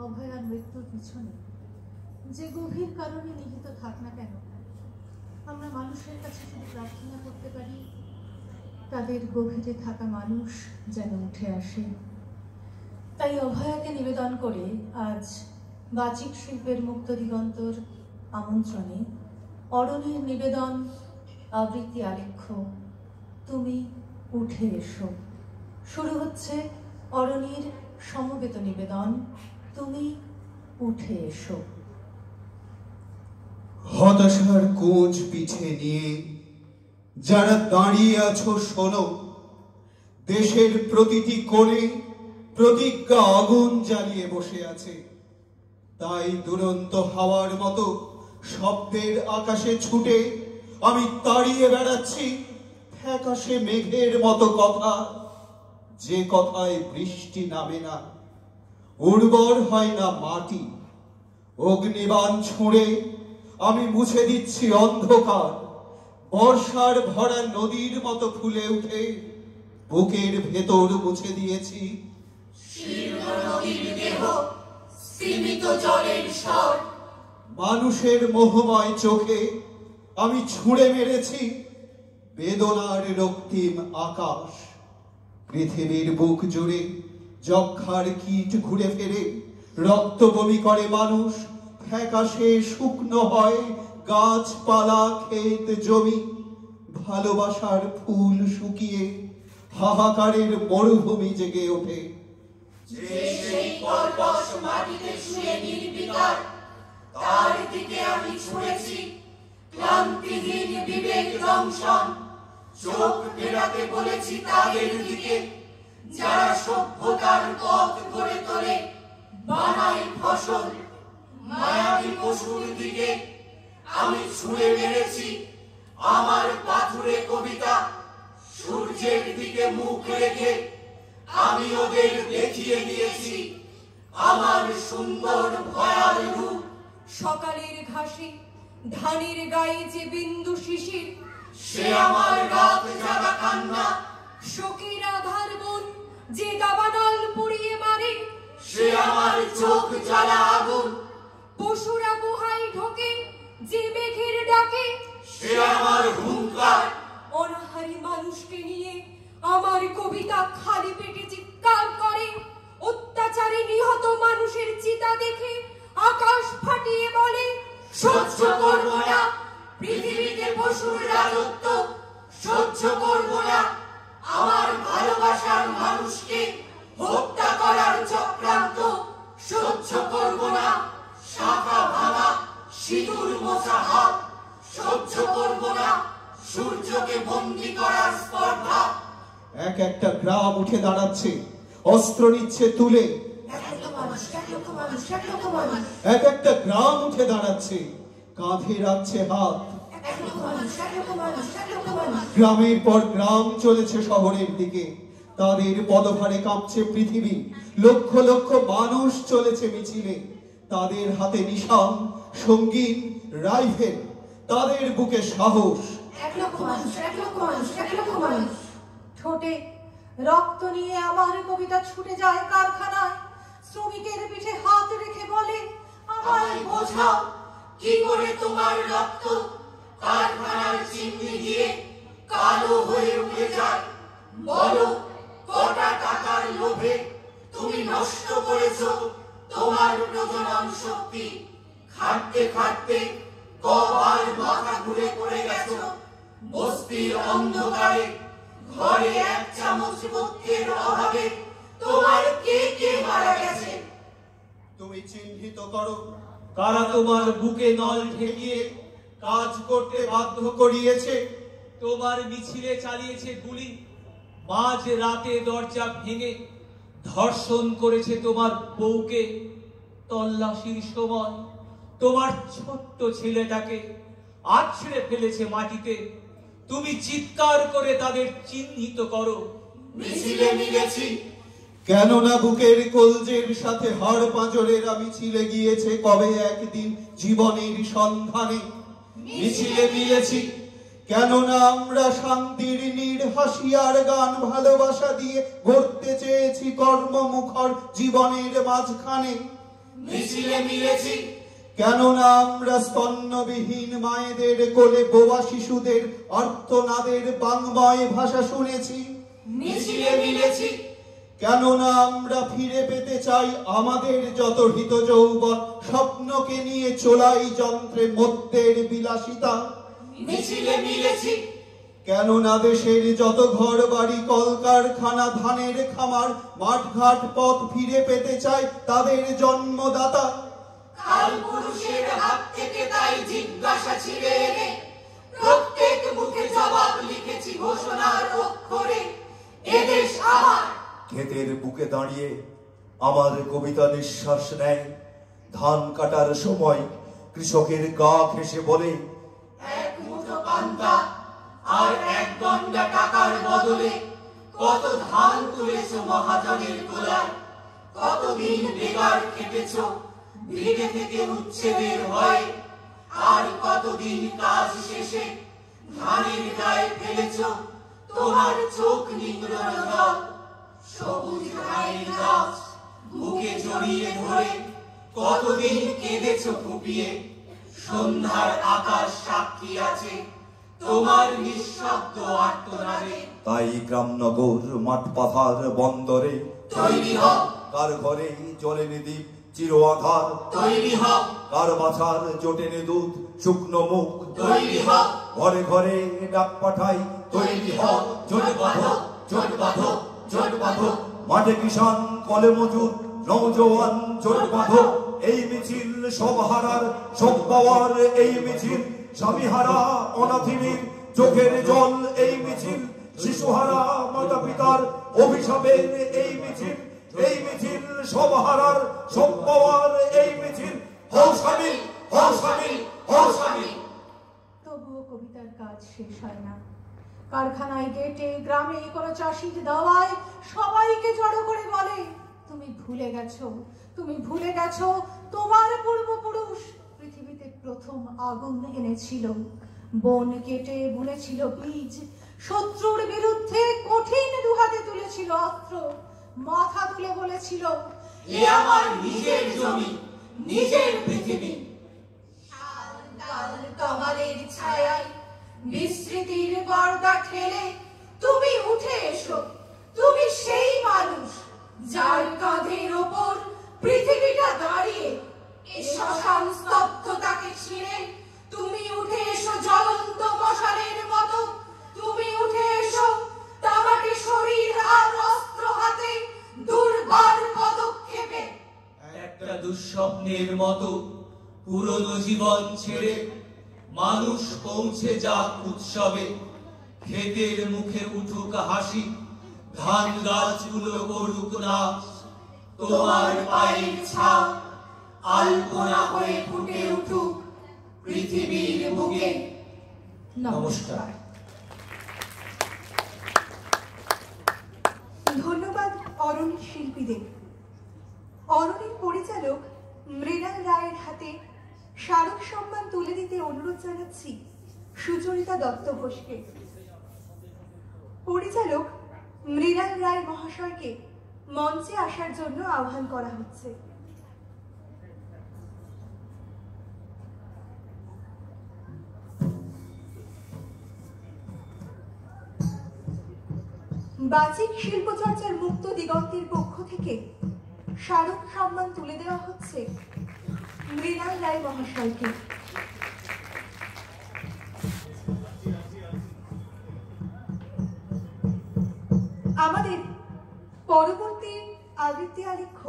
অভয়ার মৃত্যুর পিছনে যে গভীর কারণে নিহিত থাক না কেন, আমরা মানুষের কাছে শুধু প্রার্থনা করতে পারি তাদের গভীরে থাকা মানুষ যেন উঠে আসে। তাই অভয়াকে নিবেদন করে আজ বাচিক শিল্পের মুক্ত দিগন্তর আমন্ত্রণে অরণির নিবেদন আবৃত্তি আলেখ্য তুমি উঠে এসো। শুরু হচ্ছে অরণির সমবেত নিবেদন তুমি উঠে এসো। হতাশার কোচ পিঠে নিয়ে যারা দাঁড়িয়ে আছো শোনো, দেশের প্রতিটি কোণে প্রতিজ্ঞা আগুন জ্বালিয়ে বসে আছে। তাই দুরন্ত হাওয়ার মতো শব্দের আকাশে ছুটে আমি তাড়িয়ে বেড়াচ্ছি ফ্যাকাশে মেঘের মতো কথা, যে কথায় বৃষ্টি নামে না, উর্বর হয় না মাটি। অগ্নিবাণ ছুঁড়ে আমি মুছে দিচ্ছি অন্ধকার, বর্ষার ভরা নদীর মতো ফুলে উঠে বুকের ভেতর মুছে দিয়েছি মানুষের মোহময় চোখে। আমি ছুঁড়ে মেরেছি বেদনার রক্তিম আকাশ। পৃথিবীর বুক জুড়ে যক্ষার কীট ঘুরে ফেরে, রক্ত বমি করে মানুষ, ফ্যাকাশে শুকনো হয় গাছপালা ক্ষেত জমি। ভালোবাসার ফুল শুকিয়ে হাহাকারের মরুভূমি জেগে ওঠে। তার দিকে আমি ছুঁড়েছি ক্লান্তিহীন বিবেক দংশন। চোখ ফেরাতে বলেছি তাদের দিকে যারা সভ্যতার পথ গড়ে তোলে, বানাই ফসল। মায়াবী পশুর দিকে আমি ছুঁড়ে মেরেছি আমার পাথুরে কবিতা। সূর্যের দিকে মুখ রেখে আমি ওদের দেখিয়ে দিয়েছি আমার সুন্দর ভয়াল রূপ। সকালের ঘাসে ধানের গায়ে যে বিন্দু শিশির, সে আমার রাত জাগা কান্না। শোকের আধার বন যে দাবানল পুড়িয়ে মারে, সে আমার চোখ জ্বালা আগুন। পশুরা গুহায় ঢোকে যে মেঘের ডাকে, সে আমার হুঙ্কার। অনাহারী মানুষকে নিয়ে আমার কবিতা খালি পেটে চিৎকার করে। অত্যাচারে নিহত মানুষের চিতা দেখে আকাশ ফাটিয়ে বলে সহ্য করব না পৃথিবীতে পশুর রাজত্ব। সহ্য করব না আমার ভালোবাসার মানুষকে হত্যা করার চক্রান্ত। সহ্য করব না শাখা ভাঙা সিঁদুর মোছা হাত। সহ্য করব না সূর্যকে বন্দী করার স্পর্ধা। এক একটা গ্রাম উঠে দাঁড়াচ্ছে, অস্ত্র নিচ্ছে তুলে। এক একটা গ্রাম উঠে দাঁড়াচ্ছে, কাঁধে রাখছে হাত। গ্রামের পর গ্রাম চলেছে শহরের দিকে, তাদের পদভারে কাঁপছে পৃথিবী। লক্ষ লক্ষ মানুষ চলেছে মিছিলে, তাদের হাতে নিশান, সঙ্গীন, রাইফেল, তাদের বুকে সাহস। ঠোঁটে রক্ত নিয়ে আমার কবিতা ছুটে যায় কারখানায়। শ্রমিকের পিঠে হাত রেখে বলে আমায় বোঝাও কি করে তোমার রক্ত কারখানার চিমনি দিয়ে কালো হয়ে উঠে যায়। বলো কটা টাকার লোভে তুমি নষ্ট করেছো তোমার প্রজনন শক্তি। খাটতে খাটতে কবার মাথা ঘুরে পড়ে গেছো। বস্তির অন্ধকারে ঘরে এক চামচ বক্ষের অভাবে তোমার কে কে মারা গেছে। তুমি চিহ্নিত করো কারা তোমার বুকে নল ঠেকিয়ে কাজ করতে বাধ্য করিয়েছে। তোমার মিছিলে চালিয়েছে গুলি, মাঝ রাতে দরজা ভেঙে ধর্ষণ করেছে তোমার বউকে। তল্লাশির সময় তোমার ছোট্ট ছেলেটাকে আছড়ে ফেলেছে মাটিতে। তুমি চিৎকার করে তাদের চিহ্নিত করো। মিছিলে মিলেছি কেননা বুকের কলজের সাথে হাড় পাঁজরের মিছিলে গিয়েছে কবে একদিন জীবনের সন্ধানে। মিছিলে মিলেছি কেননা আমরা শান্তির নির্হাসিয়ার গান ভালোবাসা দিয়ে গড়তে চেয়েছি কর্মমুখর জীবনের মাঝখানে। মিছিলে মিলেছি কেননা আমরা স্তন্যবিহীন মায়েদের কোলে বোবা শিশুদের আর্তনাদের বাংময় ভাষা শুনেছি। মিছিলে মিলেছি কেননা আমরা ফিরে পেতে চাই আমাদের যত হৃত যৌবন, স্বপ্নকে নিয়ে চোলাই যন্ত্রে মধ্যের বিলাসিতা। মিছিলে মিলেছি কেননা দেশের যত ঘর বাড়ি কলকারখানা ধানের খামার মাঠঘাট পথ ফিরে পেতে চাই তাদের জন্মদাতা। কাল পুরুষের হাত থেকে তাই জিজ্ঞাসা ছিঁড়ে এনে প্রত্যেক মুখে জবাব লিখেছি ঘোষণার অক্ষরে, এদেশ আমার। ক্ষেতের বুকে দাঁড়িয়ে আমার কবিতা নিঃশ্বাস নেয়। ধান কাটার সময় কৃষকের গা ঘেঁষে বলে, এক মুঠো পান্তা আর এক গন্ডা টাকার বদলে কত ধান তুলেছ মহাজনের গোলায়, কতদিন বেকার খেটেছ ভিটে থেকে উচ্ছেদের ভয়ে, আর কতদিন কাজ শেষে ধানের গায়ে ফেলেছ তোমার চোখ নিংড়ানো জল। সবুজ ধানের গাছ বুকে জড়িয়ে ধরে কতদিন কেঁদেছ ফুপিয়ে, সন্ধ্যার আকাশ সাক্ষী আছে তোমার নিঃশব্দ আর্তনাদে। তাই গ্রামনগর মাঠ পাথার বন্দরে তৈরি হও, কার ঘরে জ্বলেনি দ্বীপ চির আধার, তৈরি হও, কার বাছার জোটেনি দুধ শুকনো মুখ, তৈরি হও, ঘরে ঘরে ডাক পাঠাই, তৈরি হও, জোট বাঁধো, জোট বাঁধো, জোট বাঁধো। মাঠে কিষান কলে মজুর নৌজওয়ান জোট বাঁধো। এই মিছিল সব হারার সব পাওয়ার, এই মিছিল স্বামীহারা অনাথিনীর চোখের জল, এই মিছিল শিশুহারা মাতা পিতার অভিশাপের, এই মিছিল, এই মিছিল সব হারার সব পাওয়ার, এই মিছিল হও শামিল, হও শামিল, হও শামিল। তবুও কবিতার কাজ শেষ হয় না। কারখানায় গেটে গ্রামে কোনো চাষির দাওয়ায় সবাইকে জড়ো করে বলে, তুমি ভুলে গেছো, তুমি ভুলে গেছো তোমার পূর্বপুরুষ পৃথিবীতে প্রথম আগুন এনেছিল, বন কেটে বুনেছিল বীজ, শত্রুর বিরুদ্ধে কঠিন দুহাতে তুলেছিল অস্ত্র, মাথা তুলে বলেছিল, এ আমার নিজের জমি, নিজের পৃথিবী। কামালের ছায়ায় বিস্মৃতির পর্দা ঠেলে তুমি উঠে এসো, তুমি সেই মানুষ যার কাঁধের ওপর পৃথিবীটা দাঁড়িয়ে, এ শ্মশান স্তব্ধতাকে ছিঁড়ে তুমি উঠে এসো জ্বলন্ত মশালের মতো, তুমি উঠে এসো তামাটে শরীর আর অস্ত্র হাতে দুর্বার পদক্ষেপে। একটা দুঃস্বপ্নের মতো পুরনো জীবন ছেড়ে মানুষ পৌঁছে যাক উৎসবে, ক্ষেতের মুখে উঠুক হাসি, ধান গাছগুলো করুক নাচ, তোমার পায়ের ছাপ আলপনা হয়ে ফুটে উঠুক পৃথিবীর বুকে। নমস্কার। ধন্যবাদ অরণ্যের শিল্পীদের। অরণ্যের পরিচালক মৃণাল রায়ের হাতে স্মারক সম্মান তুলে দিতে অনুরোধ জানাচ্ছি সুচরিতা দত্ত ঘোষকে। পরিচালক মৃণাল রায় মহাশয়কে মঞ্চে আসার জন্য আহ্বান করা হচ্ছে। বাচিক শিল্পচর্চার মুক্ত দিগন্তের পক্ষ থেকে স্মারক সম্মান তুলে দেওয়া হচ্ছে মৃণাল রায় মহাশয়কে। আমাদের পরবর্তী আবৃত্তি আলেখ্য